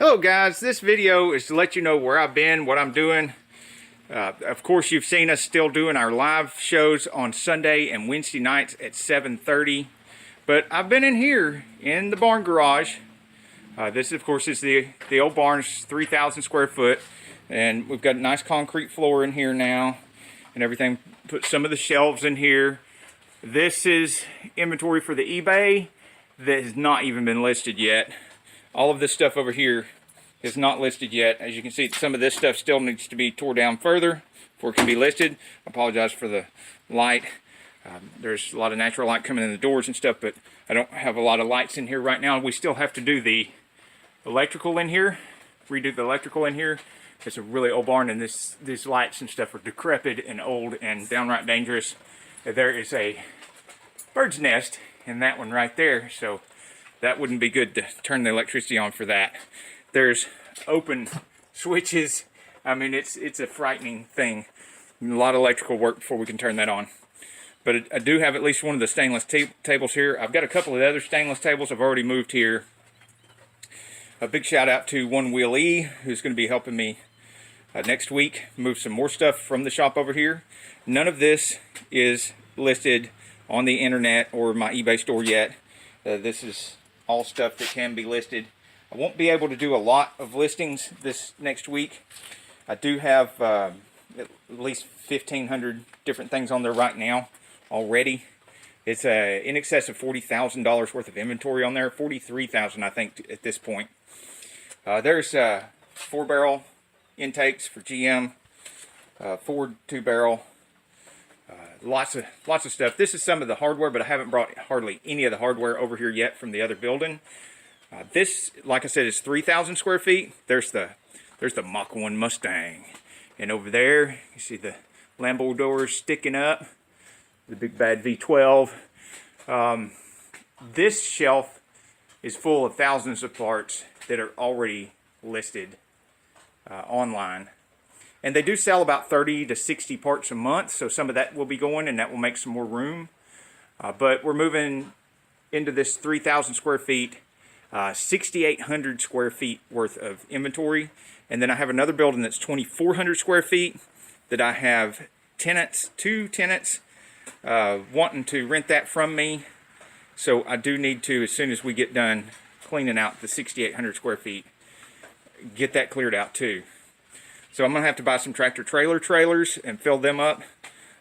Hello guys, this video is to let you know where I've been, what I'm doing. Of course, you've seen us still doing our live shows on Sunday and Wednesday nights at 7:30. But I've been in here in the barn garage. This, of course, is the old barn's 3,000 square foot. And we've got a nice concrete floor in here now and everything. Put some of the shelves in here. This is inventory for the eBay that has not even been listed yet. All of this stuff over here is not listed yet. As you can see, some of this stuff still needs to be tore down further before it can be listed. I apologize for the light. There's a lot of natural light coming in the doors and stuff, but I don't have a lot of lights in here right now. We still have to do the electrical in here, redo the electrical in here. It's a really old barn, and these lights and stuff are decrepit and old and downright dangerous. There is a bird's nest in that one right there, so that wouldn't be good to turn the electricity on for that. There's open switches. I mean, it's a frightening thing. A lot of electrical work before we can turn that on. But I do have at least one of the stainless tables here. I've got a couple of other stainless tables I've already moved here. A big shout out to One Wheel E, who's going to be helping me next week move some more stuff from the shop over here. None of this is listed on the internet or my eBay store yet. This is all stuff that can be listed. I won't be able to do a lot of listings this next week. I do have at least 1,500 different things on there right now already. It's in excess of $40,000 worth of inventory on there. 43,000, I think, at this point. There's 4-barrel intakes for GM, Ford 2-barrel. Lots of stuff. This is some of the hardware, but I haven't brought hardly any of the hardware over here yet from the other building. This, like I said, is 3,000 square feet. There's the Mach 1 Mustang, and over there you see the Lambo doors sticking up, the big bad V12. This shelf is full of thousands of parts that are already listed online. And they do sell about 30 to 60 parts a month, so some of that will be going, and that will make some more room. But we're moving into this 3,000 square feet, 6,800 square feet worth of inventory. And then I have another building that's 2,400 square feet that I have two tenants wanting to rent that from me. So I do need to, as soon as we get done cleaning out the 6,800 square feet, get that cleared out too. So I'm going to have to buy some tractor trailer trailers and fill them up.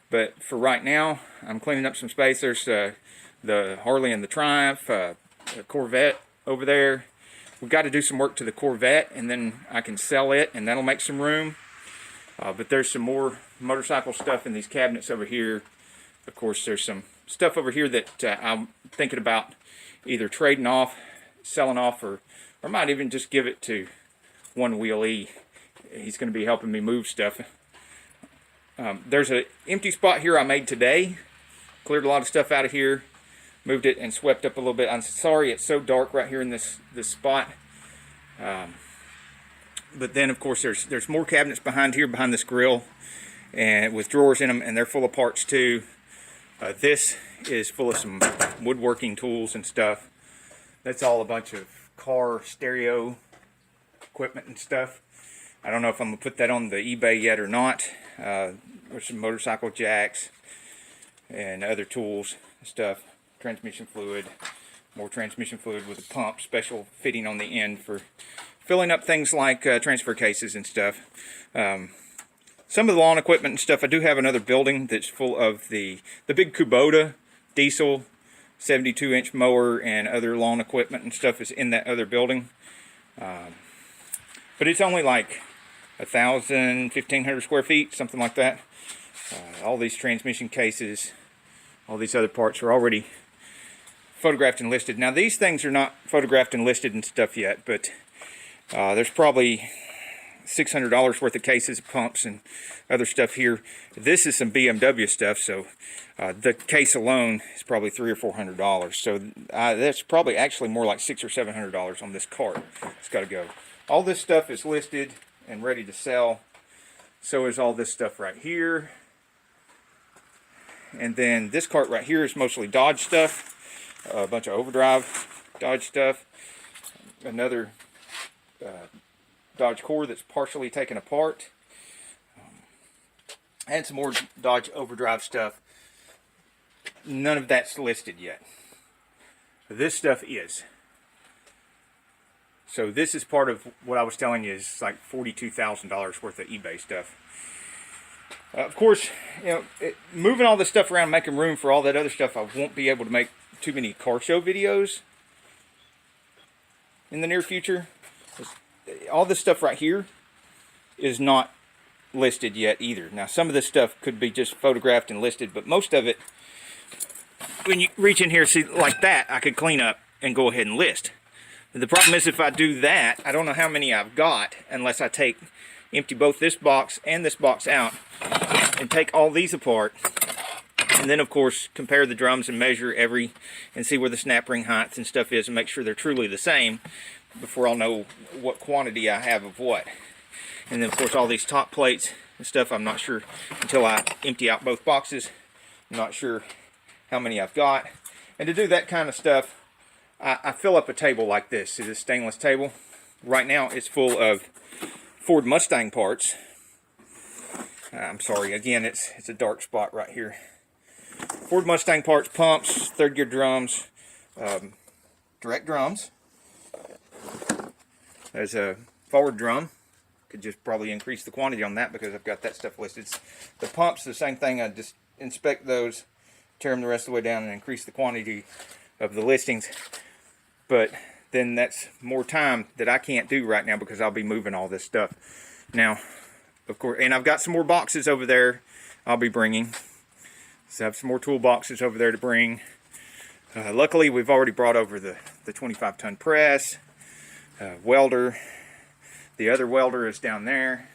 But for right now, I'm cleaning up some space. There's the Harley and the Triumph, the Corvette over there. We've got to do some work to the Corvette, and then I can sell it, and that'll make some room. But there's some more motorcycle stuff in these cabinets over here. Of course, there's some stuff over here that I'm thinking about either trading off, selling off, or might even just give it to One Wheel E. He's going to be helping me move stuff. There's an empty spot here I made today. Cleared a lot of stuff out of here. Moved it and swept up a little bit. I'm sorry it's so dark right here in this spot. But then, of course, there's more cabinets behind here, behind this grill, and with drawers in them, and they're full of parts too. This is full of some woodworking tools and stuff. That's all a bunch of car stereo equipment and stuff. I don't know if I'm going to put that on the eBay yet or not. There's some motorcycle jacks and other tools and stuff. Transmission fluid, more transmission fluid with a pump, special fitting on the end for filling up things like transfer cases and stuff. Some of the lawn equipment and stuff. I do have another building that's full of the big Kubota diesel 72-inch mower and other lawn equipment and stuff is in that other building. But it's only like 1,000, 1,500 square feet, something like that. All these transmission cases, all these other parts are already photographed and listed. Now these things are not photographed and listed and stuff yet, but there's probably $600 worth of cases, pumps, and other stuff here. This is some BMW stuff, so the case alone is probably $300 or $400. So that's probably actually more like $600 or $700 on this cart. It's got to go. All this stuff is listed and ready to sell. So is all this stuff right here. And then this cart right here is mostly Dodge stuff. A bunch of overdrive Dodge stuff. Another Dodge Core that's partially taken apart. And some more Dodge Overdrive stuff. None of that's listed yet. This stuff is. So this is part of what I was telling you is like $42,000 worth of eBay stuff. Of course, you know, moving all this stuff around, making room for all that other stuff, I won't be able to make too many car show videos in the near future. All this stuff right here is not listed yet either. Now, some of this stuff could be just photographed and listed, but most of it, when you reach in here, see, like that, I could clean up and go ahead and list. The problem is if I do that, I don't know how many I've got unless I empty both this box and this box out and take all these apart. And then, of course, compare the drums and measure and see where the snap ring heights and stuff is and make sure they're truly the same before I'll know what quantity I have of what. And then, of course, all these top plates and stuff, I'm not sure until I empty out both boxes. I'm not sure how many I've got. And to do that kind of stuff, I fill up a table like this. See this stainless table? Right now, it's full of Ford Mustang parts. I'm sorry, again, it's a dark spot right here. Ford Mustang parts, pumps, third gear drums, direct drums. There's a forward drum. Could just probably increase the quantity on that because I've got that stuff listed. The pumps, the same thing. I just inspect those, tear them the rest of the way down, and increase the quantity of the listings. But then that's more time that I can't do right now because I'll be moving all this stuff. Now, of course, and I've got some more boxes over there I'll be bringing. So I have some more toolboxes over there to bring. Luckily, we've already brought over the 25-ton press, welder. The other welder is down there.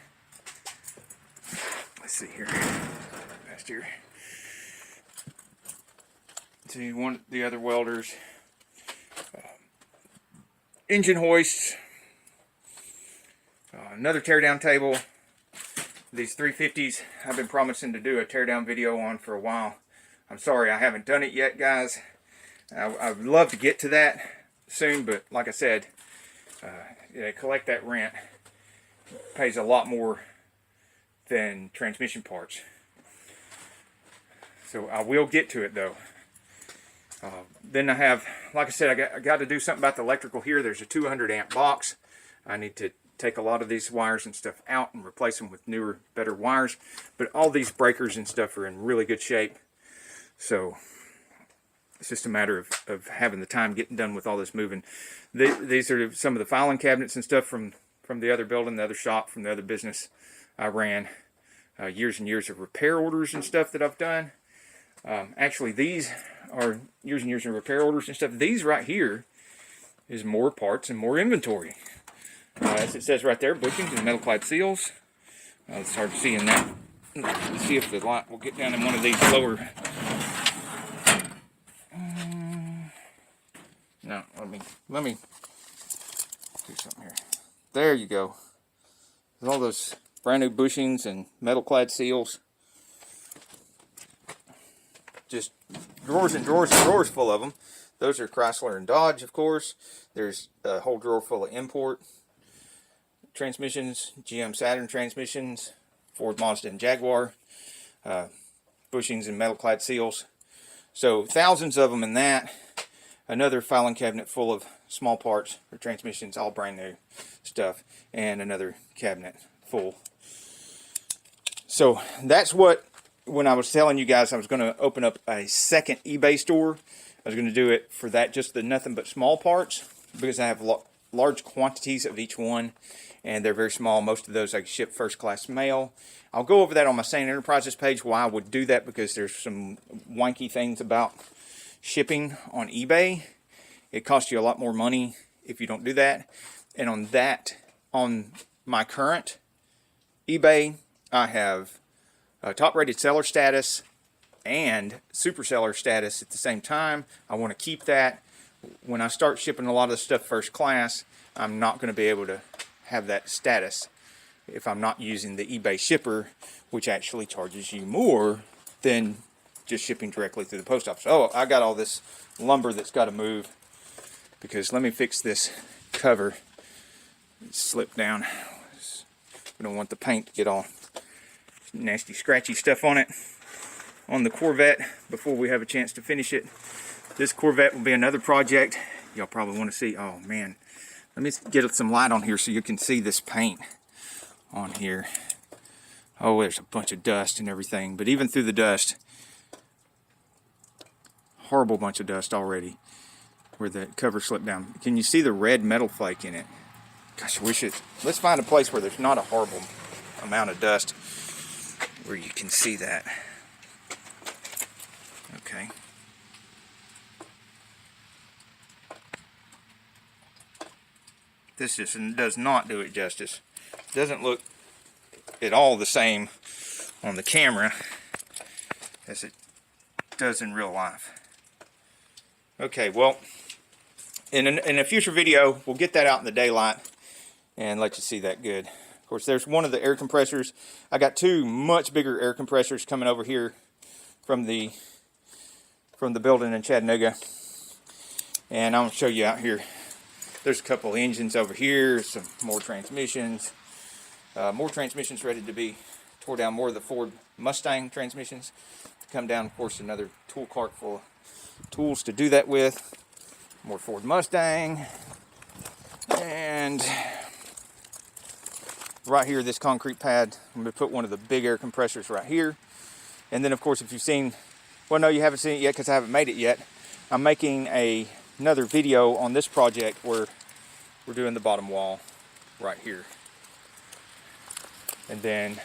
Let's see here. Past here. See, the other welders. Engine hoists. Another teardown table. These 350s I've been promising to do a teardown video on for a while. I'm sorry I haven't done it yet, guys. I'd love to get to that soon, but like I said, collect that rent pays a lot more than transmission parts. So I will get to it though. Then I have, like I said, I got to do something about the electrical here. There's a 200 amp box. I need to take a lot of these wires and stuff out and replace them with newer, better wires. But all these breakers and stuff are in really good shape. So it's just a matter of having the time getting done with all this moving. These are some of the filing cabinets and stuff from the other building, the other shop, from the other business I ran. Years and years of repair orders and stuff that I've done. Actually, these are years and years of repair orders and stuff. These right here is more parts and more inventory. As it says right there, bushings and metal clad seals. It's hard to see in that. Let's see if the light will get down in one of these lower. No, let me do something here. There you go. There's all those brand new bushings and metal clad seals. Just drawers and drawers and drawers full of them. Those are Chrysler and Dodge, of course. There's a whole drawer full of import transmissions, GM Saturn transmissions, Ford, Mazda, and Jaguar, bushings and metal clad seals. So thousands of them in that. Another filing cabinet full of small parts for transmissions, all brand new stuff, and another cabinet full. So that's what, when I was telling you guys I was going to open up a second eBay store, I was going to do it for that, just the nothing but small parts, because I have large quantities of each one, and they're very small. Most of those I can ship first class mail. I'll go over that on my Sane Enterprises page, why I would do that, because there's some wanky things about shipping on eBay. It costs you a lot more money if you don't do that. And on my current eBay, I have top rated seller status and super seller status at the same time. I want to keep that. When I start shipping a lot of the stuff first class, I'm not going to be able to have that status if I'm not using the eBay shipper, which actually charges you more than just shipping directly through the post office. Oh, I got all this lumber that's got to move, because let me fix this cover. Slip down. We don't want the paint to get all nasty scratchy stuff on it, on the Corvette, before we have a chance to finish it. This Corvette will be another project y'all probably want to see. Oh man, let me get some light on here so you can see this paint on here. Oh, there's a bunch of dust and everything, but even through the dust, horrible bunch of dust already where the cover slipped down. Can you see the red metal flake in it? Gosh, I wish it. Let's find a place where there's not a horrible amount of dust where you can see that. Okay. This just does not do it justice. It doesn't look at all the same on the camera as it does in real life. Okay, well, in a future video, we'll get that out in the daylight and let you see that good. Of course, there's one of the air compressors. I got two much bigger air compressors coming over here from the building in Chattanooga, and I'm going to show you out here. There's a couple of engines over here, some more transmissions ready to be tore down, more of the Ford Mustang transmissions to come down. Of course, another tool cart full of tools to do that with. More Ford Mustang. And right here, this concrete pad, I'm going to put one of the big air compressors right here. And then, of course, if you've seen, well, no, you haven't seen it yet because I haven't made it yet. I'm making another video on this project where we're doing the bottom wall right here. And then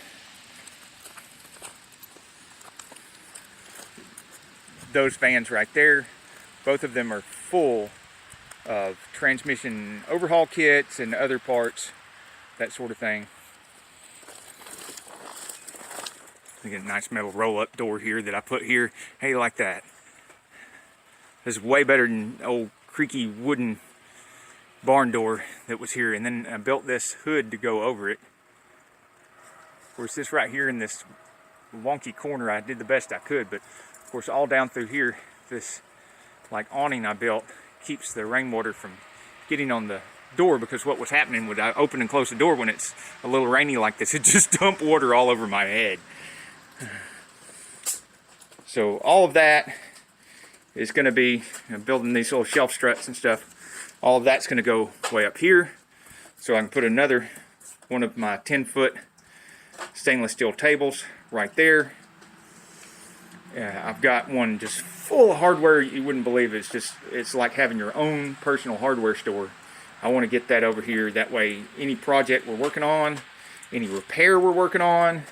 those vans right there, both of them are full of transmission overhaul kits and other parts, that sort of thing. I get a nice metal roll-up door here that I put here. Hey, like that. This is way better than old creaky wooden barn door that was here. And then I built this hood to go over it. Of course, this right here in this wonky corner, I did the best I could, but of course all down through here, this like awning I built keeps the rainwater from getting on the door, because what was happening when I open and close the door when it's a little rainy like this, it just dumped water all over my head. So all of that is going to be, building these little shelf struts and stuff, all of that's going to go way up here, so I can put another one of my 10-foot stainless steel tables right there. I've got one just full of hardware you wouldn't believe. It's like having your own personal hardware store. I want to get that over here. That way, any project we're working on, any repair we're working on,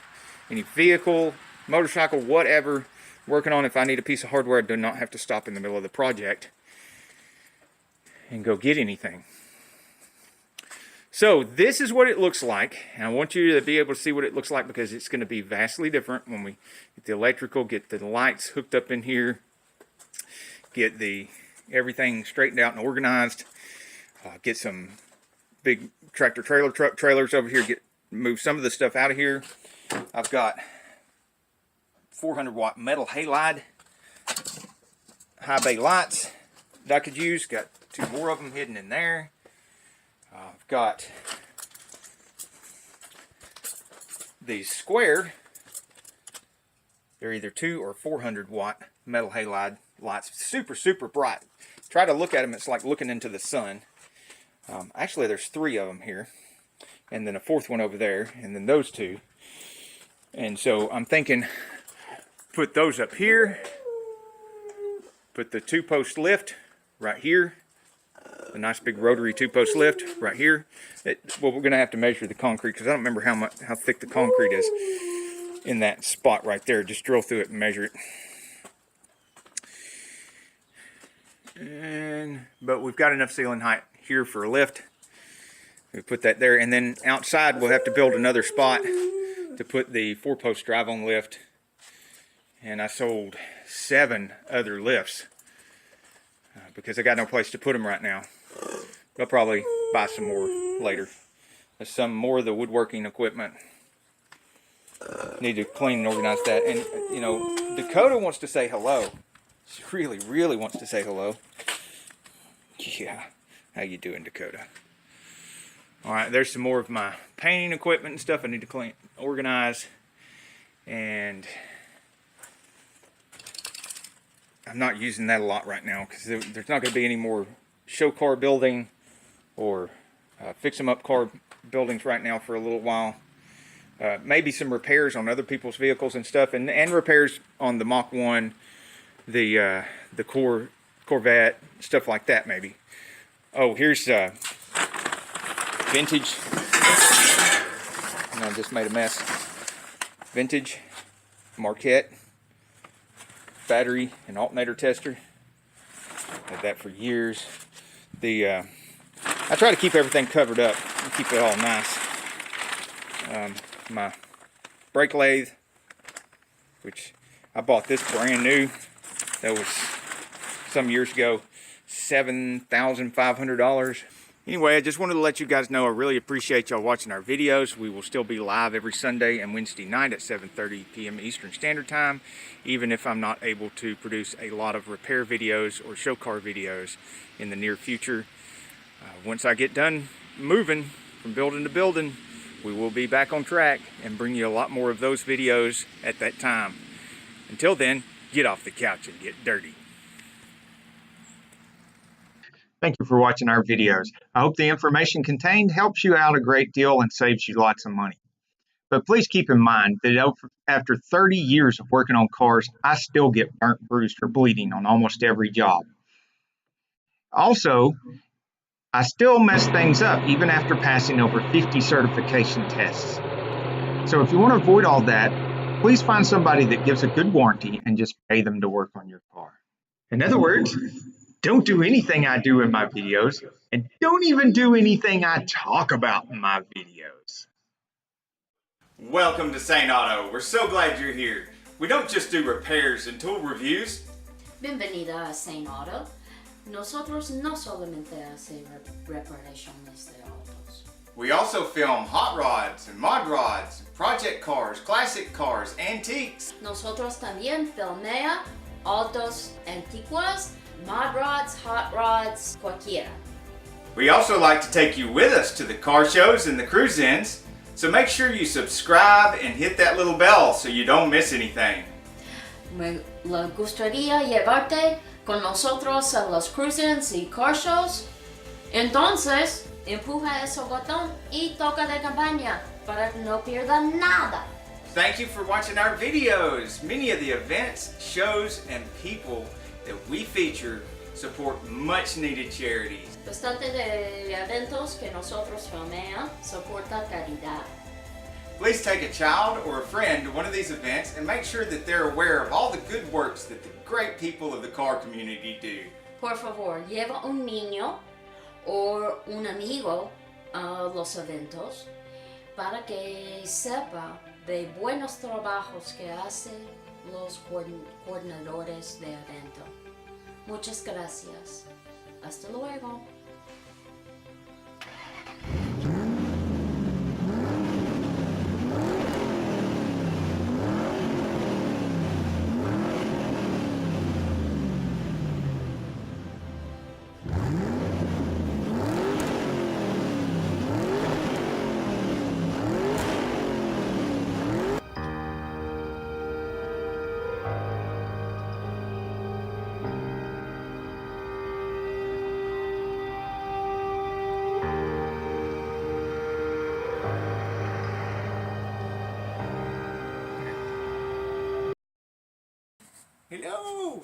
any vehicle, motorcycle, whatever working on, if I need a piece of hardware, I do not have to stop in the middle of the project and go get anything. So this is what it looks like, and I want you to be able to see what it looks like, because it's going to be vastly different when we get the electrical, get the lights hooked up in here, get everything straightened out and organized, get some big tractor trailer truck trailers over here, move some of the stuff out of here. I've got 400 watt metal halide high bay lights that I could use. Got two more of them hidden in there. I've got these square, they're either 200 or 400 watt metal halide lights, super bright. Try to look at them, it's like looking into the sun. Actually, there's 3 of them here, and then a 4th one over there, and then those 2. And so I'm thinking, put those up here, put the 2-post lift right here, a nice big rotary 2-post lift right here. Well, we're going to have to measure the concrete, because I don't remember how thick the concrete is in that spot right there. Just drill through it and measure it. But we've got enough ceiling height here for a lift. We put that there, and then outside we'll have to build another spot to put the 4-post drive-on lift. And I sold 7 other lifts because I got no place to put them right now. I'll probably buy some more later. There's some more of the woodworking equipment. Need to clean and organize that. And you know, Dakota wants to say hello. She really wants to say hello. Yeah, how you doing, Dakota? All right, there's some more of my painting equipment and stuff I need to clean, organize. And I'm not using that a lot right now because there's not going to be any more show car building or fix them up car buildings right now for a little while. Maybe some repairs on other people's vehicles and stuff, and repairs on the Mach 1, the Corvette, stuff like that maybe. Oh, here's vintage. And I just made a mess. Vintage Marquette battery and alternator tester. Had that for years. I try to keep everything covered up and keep it all nice. My brake lathe, which I bought this brand new. That was some years ago, $7,500. Anyway, I just wanted to let you guys know I really appreciate y'all watching our videos. We will still be live every Sunday and Wednesday night at 7:30 p.m. Eastern Standard Time, even if I'm not able to produce a lot of repair videos or show car videos in the near future. Once I get done moving from building to building, we will be back on track and bring you a lot more of those videos at that time. Until then, get off the couch and get dirty. Thank you for watching our videos. I hope the information contained helps you out a great deal and saves you lots of money. But please keep in mind that after 30 years of working on cars, I still get burnt, bruised, or bleeding on almost every job. Also, I still mess things up even after passing over 50 certification tests. So if you want to avoid all that, please find somebody that gives a good warranty and just pay them to work on your car. In other words, don't do anything I do in my videos, and don't even do anything I talk about in my videos. Welcome to Saneauto. We're so glad you're here. We don't just do repairs and tool reviews. Bienvenida a Saneauto. Nosotros no solamente hacemos reparaciones de autos. We also film hot rods and mod rods, project cars, classic cars, antiques. Nosotros también filmea autos antiguos, mod rods, hot rods, cualquiera. We also like to take you with us to the car shows and the cruise-ins, so make sure you subscribe and hit that little bell so you don't miss anything. Me gustaría llevarte con nosotros a los cruise-ins y car shows. Entonces, empuja ese botón y toca de campaña para que no pierda nada. Thank you for watching our videos. Many of the events, shows, and people that we feature support much needed charities. Bastante de eventos que nosotros filmea soporta caridad. Please take a child or a friend to one of these events and make sure that they're aware of all the good works that the great people of the car community do. Por favor, lleva un niño o un amigo a los eventos para que sepa de buenos trabajos que hacen los coordinadores de evento. Muchas gracias. Hasta luego. Hello!